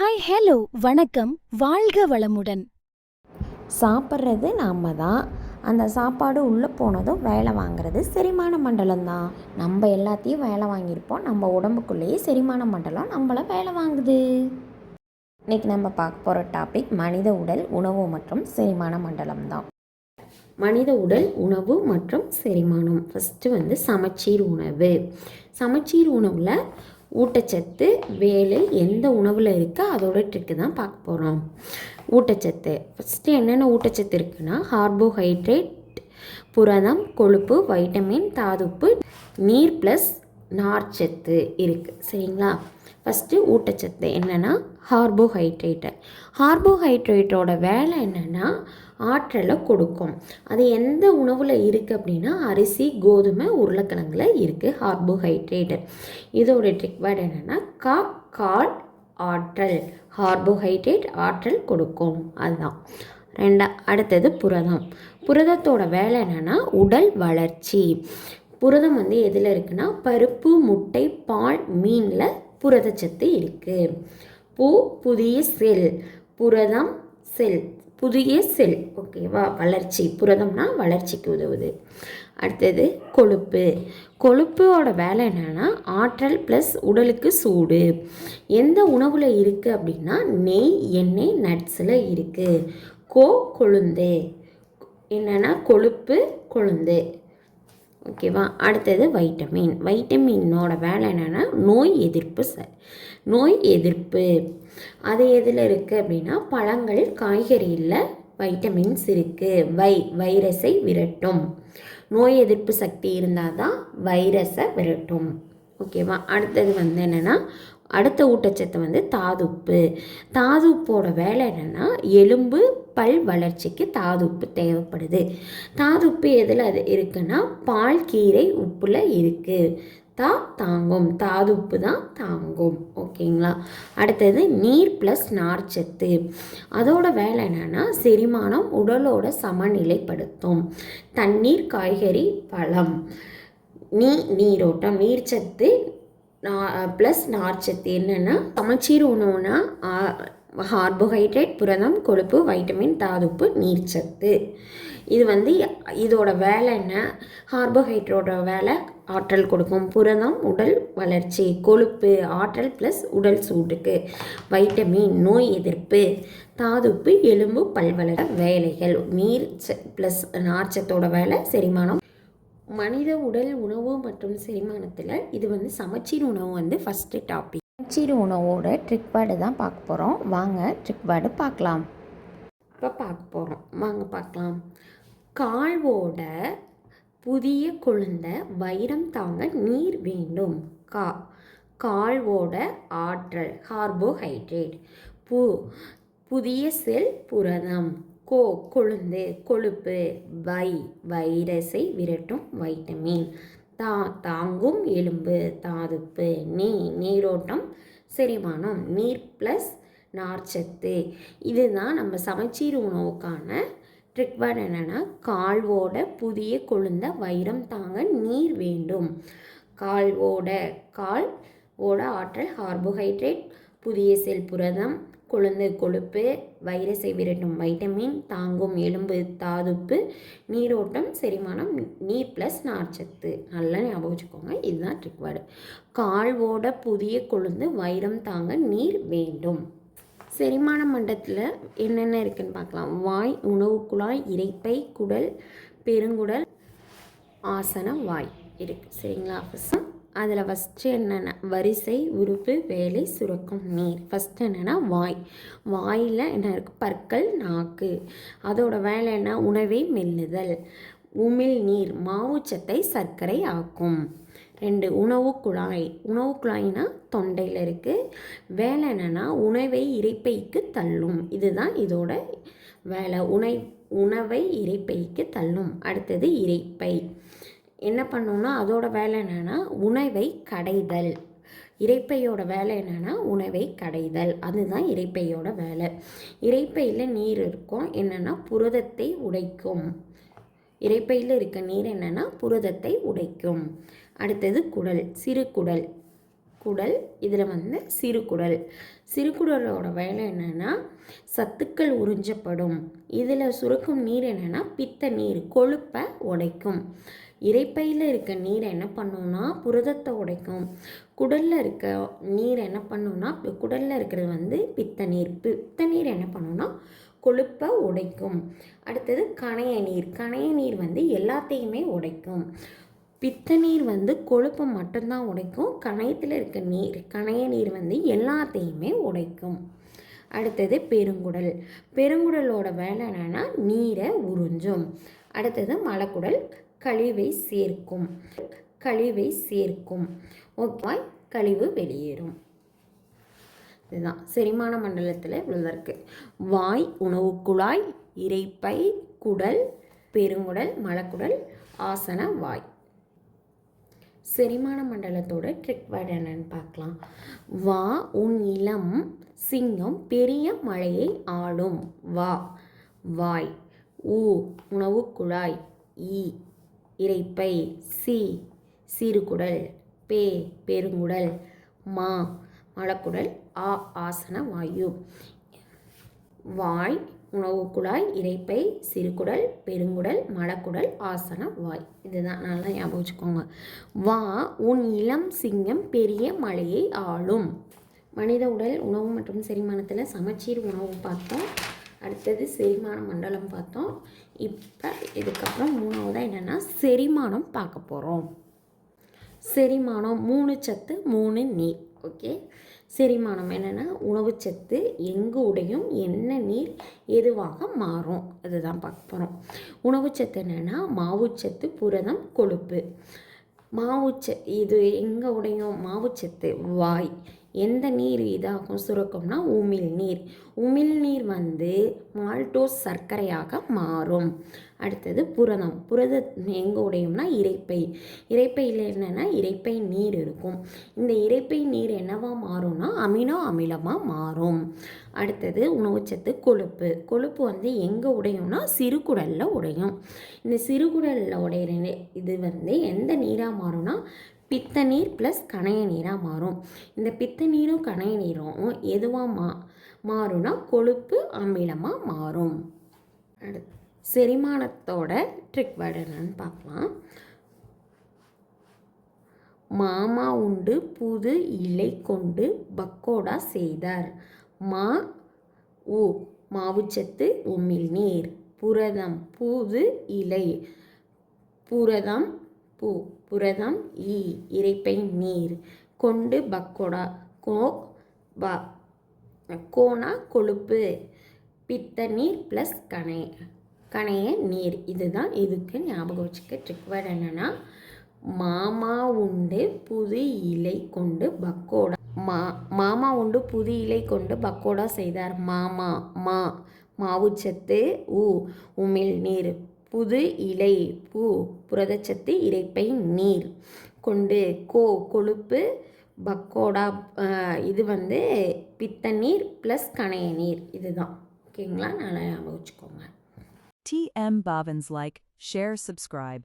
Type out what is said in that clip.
Hi hello வணக்கம் வாழ்க வளமுடன். சாப்பிட்றது நாம் தான். அந்த சாப்பாடு உள்ளே போனதும் வேலை வாங்குறது செரிமான மண்டலம் தான். நம்ம எல்லாத்தையும் வேலை வாங்கியிருப்போம். நம்ம உடம்புக்குள்ளேயே செரிமான மண்டலம் நம்மளை வேலை வாங்குது. இன்றைக்கி நம்ம பார்க்க போகிற டாபிக் மனித உடல், உணவு மற்றும் செரிமான மண்டலம் தான். மனித உடல், உணவு மற்றும் செரிமானம். ஃபஸ்ட்டு சமச்சீர் உணவு. சமச்சீர் உணவில் ஊட்டச்சத்து வேலை எந்த உணவில் இருக்கோ அதோட ட்ரிக்கு தான் பார்க்க போகிறோம். ஊட்டச்சத்து ஃபஸ்ட்டு என்னென்ன ஊட்டச்சத்து இருக்குன்னா கார்போஹைட்ரேட், புரதம், கொழுப்பு, வைட்டமின், தாதுப்பு, நீர் ப்ளஸ் நார்ச்சத்து இருக்குது. சரிங்களா? ஃபஸ்ட்டு ஊட்டச்சத்து என்னென்னா கார்போஹைட்ரேட்டோட வேலை என்னென்னா ஆற்றலை கொடுக்கும். அது எந்த உணவில் இருக்குது அப்படின்னா அரிசி, கோதுமை, உருளைக்கிழங்குல இருக்குது கார்போஹைட்ரேட். இதோட ட்ரிக் வேர்டு என்னென்னா கால் ஆற்றல். கார்போஹைட்ரேட் ஆற்றல் கொடுக்கும், அதுதான். அடுத்தது புரதம். புரதத்தோட வேலை என்னென்னா உடல் வளர்ச்சி. புரதம் எதில் இருக்குன்னா பருப்பு, முட்டை, பால், மீனில் புரதச்சத்து இருக்குது. புதிய செல். புரதம் செல், புதிய செல். ஓகேவா? வளர்ச்சி. புரதம்னா வளர்ச்சிக்கு உதவுது. அடுத்தது கொழுப்பு. கொழுப்போட வேலை என்னென்னா ஆற்றல் ப்ளஸ் உடலுக்கு சூடு. எந்த உணவில் இருக்குது அப்படின்னா நெய், எண்ணெய், நட்ஸில் இருக்குது. கொழுந்து என்னென்னா கொழுப்பு, கொழுந்து. ஓகேவா? அடுத்தது வைட்டமின். வைட்டமினோட வேலை என்னென்னா நோய் எதிர்ப்பு. அது எதில் இருக்குது அப்படின்னா பழங்கள், காய்கறியில் வைட்டமின்ஸ் இருக்குது. வைரஸை விரட்டும். நோய் எதிர்ப்பு சக்தி இருந்தால் தான் வைரஸை விரட்டும். ஓகேவா? அடுத்தது என்னென்னா அடுத்த ஊட்டச்சத்து தாதுப்பு. தாதுப்போட வேலை என்னென்னா எலும்பு, பல் வளர்ச்சிக்கு தாதுப்பு தேவைப்படுது. தாதுப்பு எதில் அது இருக்குன்னா பால், கீரை, உப்பில் இருக்குது. தாங்கும். தாதுப்பு தான் தாங்கும். ஓகேங்களா? அடுத்தது நீர் ப்ளஸ் நார்ச்சத்து. அதோட வேலை என்னென்னா செரிமானம், உடலோட சமநிலைப்படுத்தும். தண்ணீர், காய்கறி, பழம். நீரோட்டம். நீர்ச்சத்து ப்ளஸ் நார்ச்சத்து என்னென்னா சமச்சீர் உணவுனா கார்போஹைட்ரேட், புரதம், கொழுப்பு, வைட்டமின், தாதுப்பு, நீர்ச்சத்து. இது இதோட வேலை என்ன? கார்போஹைட்ரேட்டோட வேலை ஆற்றல் கொடுக்கும். புரதம் உடல் வளர்ச்சி. கொழுப்பு ஆற்றல் ப்ளஸ் உடல் சூட்டுக்கு. வைட்டமின் நோய் எதிர்ப்பு. தாதுப்பு எலும்பு, பல்வளர வேலைகள். நீர் ப்ளஸ் நார்ச்சத்தோட வேலை செரிமானம். மனித உடல், உணவு மற்றும் செரிமானத்தில் இது சமச்சீர் உணவு ஃபஸ்ட்டு டாபிக். சமச்சீர் உணவோட ட்ரிக் வேர்டு தான் பார்க்க போகிறோம். வாங்க ட்ரிக் வேர்டு பார்க்கலாம். இப்போ பார்க்க போகிறோம், வாங்க பார்க்கலாம். கால்வோட புதிய கொழுந்த வைரம் தாங்க நீர் வேண்டும். கால்வோட ஆற்றல் கார்போஹைட்ரேட். புதிய செல் புரதம். கொழுந்து கொழுப்பு. வைரஸை விரட்டும் வைட்டமின். தாங்கும் எலும்பு தாதுப்பு. நீரோட்டம் செரிமானம். நீர் ப்ளஸ் நார்ச்சத்து. இதுதான் நம்ம சமச்சீர் உணவுக்கான ட்ரிக் வேர்டு என்னென்னா கால்வோட புதிய கொழுந்த வைரம் தாங்க நீர் வேண்டும். கால்வோட ஆற்றல் கார்போஹைட்ரேட், புதிய செல் புரதம், கொழுந்து கொழுப்பு, வைரஸை விரட்டும் வைட்டமின், தாங்கும் எலும்பு தாதுப்பு, நீரோட்டம் செரிமானம், நீர் ப்ளஸ் நார்ச்சத்து. நல்லா ஞாபகம் வச்சுக்கோங்க, இதுதான் ட்ரிக் வேர்டு. கால்வோட புதிய கொழுந்து வைரம் தாங்க நீர் வேண்டும். செரிமான மண்டலத்தில் என்னென்ன இருக்குதுன்னு பார்க்கலாம். வாய், உணவு குழாய், இரைப்பை, குடல், பெருங்குடல், ஆசன வாய் இருக்குது. சரிங்களா? அதில் ஃபஸ்ட்டு என்னென்ன வரிசை, உறுப்பு, வேலை, சுரக்கும் நீர். ஃபஸ்ட்டு என்னென்னா வாயில் என்ன இருக்குது? பற்கள், நாக்கு. அதோட வேலை என்ன? உணவை மெல்லுதல். உமிழ் நீர் மாவுச்சத்தை சர்க்கரை ஆக்கும். 2 உணவு குழாய்னா தொண்டையில் இருக்குது. வேலை என்னென்னா உணவை இரைப்பைக்கு தள்ளும். இதுதான் இதோட வேலை. உணவை இரைப்பைக்கு தள்ளும். அடுத்தது இரைப்பை என்ன பண்ணோன்னா அதோட வேலை என்னென்னா உணவை கடைதல். இரைப்பையோட வேலை என்னென்னா உணவை கடைதல். அதுதான் இரைப்பையோட வேலை. இரைப்பையில் நீர் இருக்கும், என்னென்னா புரதத்தை உடைக்கும். இரைப்பையில் இருக்க நீர் என்னென்னா புரதத்தை உடைக்கும். அடுத்தது குடல், சிறு குடல். குடல், இதில் வந்து சிறுகுடல். சிறுகுடலோட வேலை என்னென்னா சத்துக்கள் உறிஞ்சப்படும். இதில் சுரக்கும் நீர் என்னென்னா பித்த நீர், கொழுப்பை உடைக்கும். இரைப்பையில் இருக்க நீர் என்ன பண்ணுன்னா புரதத்தை உடைக்கும். குடலில் இருக்க நீர் என்ன பண்ணுன்னா, குடலில் இருக்கிறது வந்து பித்த நீர். பித்த நீர் என்ன பண்ணுன்னா கொழுப்பை உடைக்கும். அடுத்தது கணைய நீர். கணைய நீர் வந்து எல்லாத்தையுமே உடைக்கும். பித்த நீர் வந்து கொழுப்பை மட்டும்தான் உடைக்கும். கணையத்தில் இருக்க நீர், கணைய நீர் வந்து எல்லாத்தையுமே உடைக்கும். அடுத்தது பெருங்குடல். பெருங்குடலோட வேலை என்னென்னா நீரை உறிஞ்சும். அடுத்தது மலக்குடல், கழிவை சேர்க்கும். கழிவை சேர்க்கும். ஓகே, கழிவு வெளியேறும். இதுதான் செரிமான மண்டலத்தில் இவ்வளோதான் இருக்குது. வாய், உணவு குழாய், இரைப்பை, குடல், பெருங்குடல், மலக்குடல், ஆசன வாய். செரிமான மண்டலத்தோட ட்ரிக் வேர்டு என்னன்னு பார்க்கலாம். வா உன் இளம் சிங்கம் பெரிய மலையை ஆளும். வா வாய். ஊ உணவு குழாய். ஈ இரைப்பை. சி சிறுகுடல். பே பெருங்குடல். மா மலக்குடல். ஆ ஆசன வாயு. வாய், உணவு குழாய், இரைப்பை, சிறுகுடல், பெருங்குடல், மலக்குடல், ஆசன வாய். இதுதான் நல்லா ஞாபகம் வச்சுக்கோங்க. வா உன் இளம் சிங்கம் பெரிய மலையை ஆளும். மனித உடல், உணவு மற்றும் செரிமானத்தில் சமச்சீர் உணவு பார்த்தோம். அடுத்தது செரிமான மண்டலம் பார்த்தோம். இப்போ இதுக்கப்புறம் மூணாவதாக என்னென்னா செரிமானம் பார்க்க போகிறோம். செரிமானம் 3 சத்து 3 நீர். ஓகே, செரிமானம் என்னென்னா உணவுச்சத்து எங்கு உடையும், என்ன நீர் எதுவாக மாறும், அதுதான் பார்க்க போகிறோம். உணவுச்சத்து என்னென்னா மாவுச்சத்து, புரதம், கொழுப்பு. இது எங்கே உடையும்? மாவுச்சத்து வாய். எந்த நீர் இதாகும் சுரக்கும்னா உமிழ்நீர். உமிழ்நீர் வந்து மால்டோஸ் சர்க்கரையாக மாறும். அடுத்தது புரதம். புரதம் எங்கே உடையும்னா இரைப்பை. இரைப்பையில் என்னென்னா இரைப்பை நீர் இருக்கும். இந்த இரைப்பை நீர் என்னவா மாறும்னா அமினோ அமிலமாக மாறும். அடுத்தது உணவுச்சத்து கொழுப்பு. கொழுப்பு வந்து எங்கே உடையும்னா சிறுகுடலில் உடையும். இந்த சிறுகுடலில் உடையிற இது வந்து எந்த நீராக மாறும்னா பித்த நீர் ப்ளஸ் கணைய நீராக மாறும். இந்த பித்த நீரும் கணைய நீரும் எதுவாக மாறும்னா கொழுப்பு அமிலமாக மாறும். அடுத்து செரிமானத்தோட ட்ரிக் வேர்டு என்னன்னு பார்க்கலாம். மாமா உண்டு புது இலை கொண்டு பக்கோடா செய்தார். மா ஊ மாவுச்சத்து உமிழ்நீர். புரதம் புது இலை. புரதம் புரதம் ஈ இரைப்பை நீர். கொண்டு பக்கோடா. கோனா கொழுப்பு. பித்த நீர் ப்ளஸ் கணைய நீர். இதுதான் இதுக்கு ஞாபகம் வச்சுக்க ட்ரிக் வேர்டு என்னென்னா மாமா உண்டு புது இலை கொண்டு பக்கோடா. மாமா உண்டு புது இலை கொண்டு பக்கோடா செய்தார். மாமா மாவுச்சத்து உமிழ் நீர். புது இலை புரதச்சத்து இரைப்பை நீர். கொண்டு கொழுப்பு. பக்கோடா இது வந்து பித்த நீர் ப்ளஸ் கணைய நீர். இதுதான் ஓகேங்களா, நல்லா ஞாபகம் வச்சுக்கோங்க. TM Bhavans like, share, subscribe.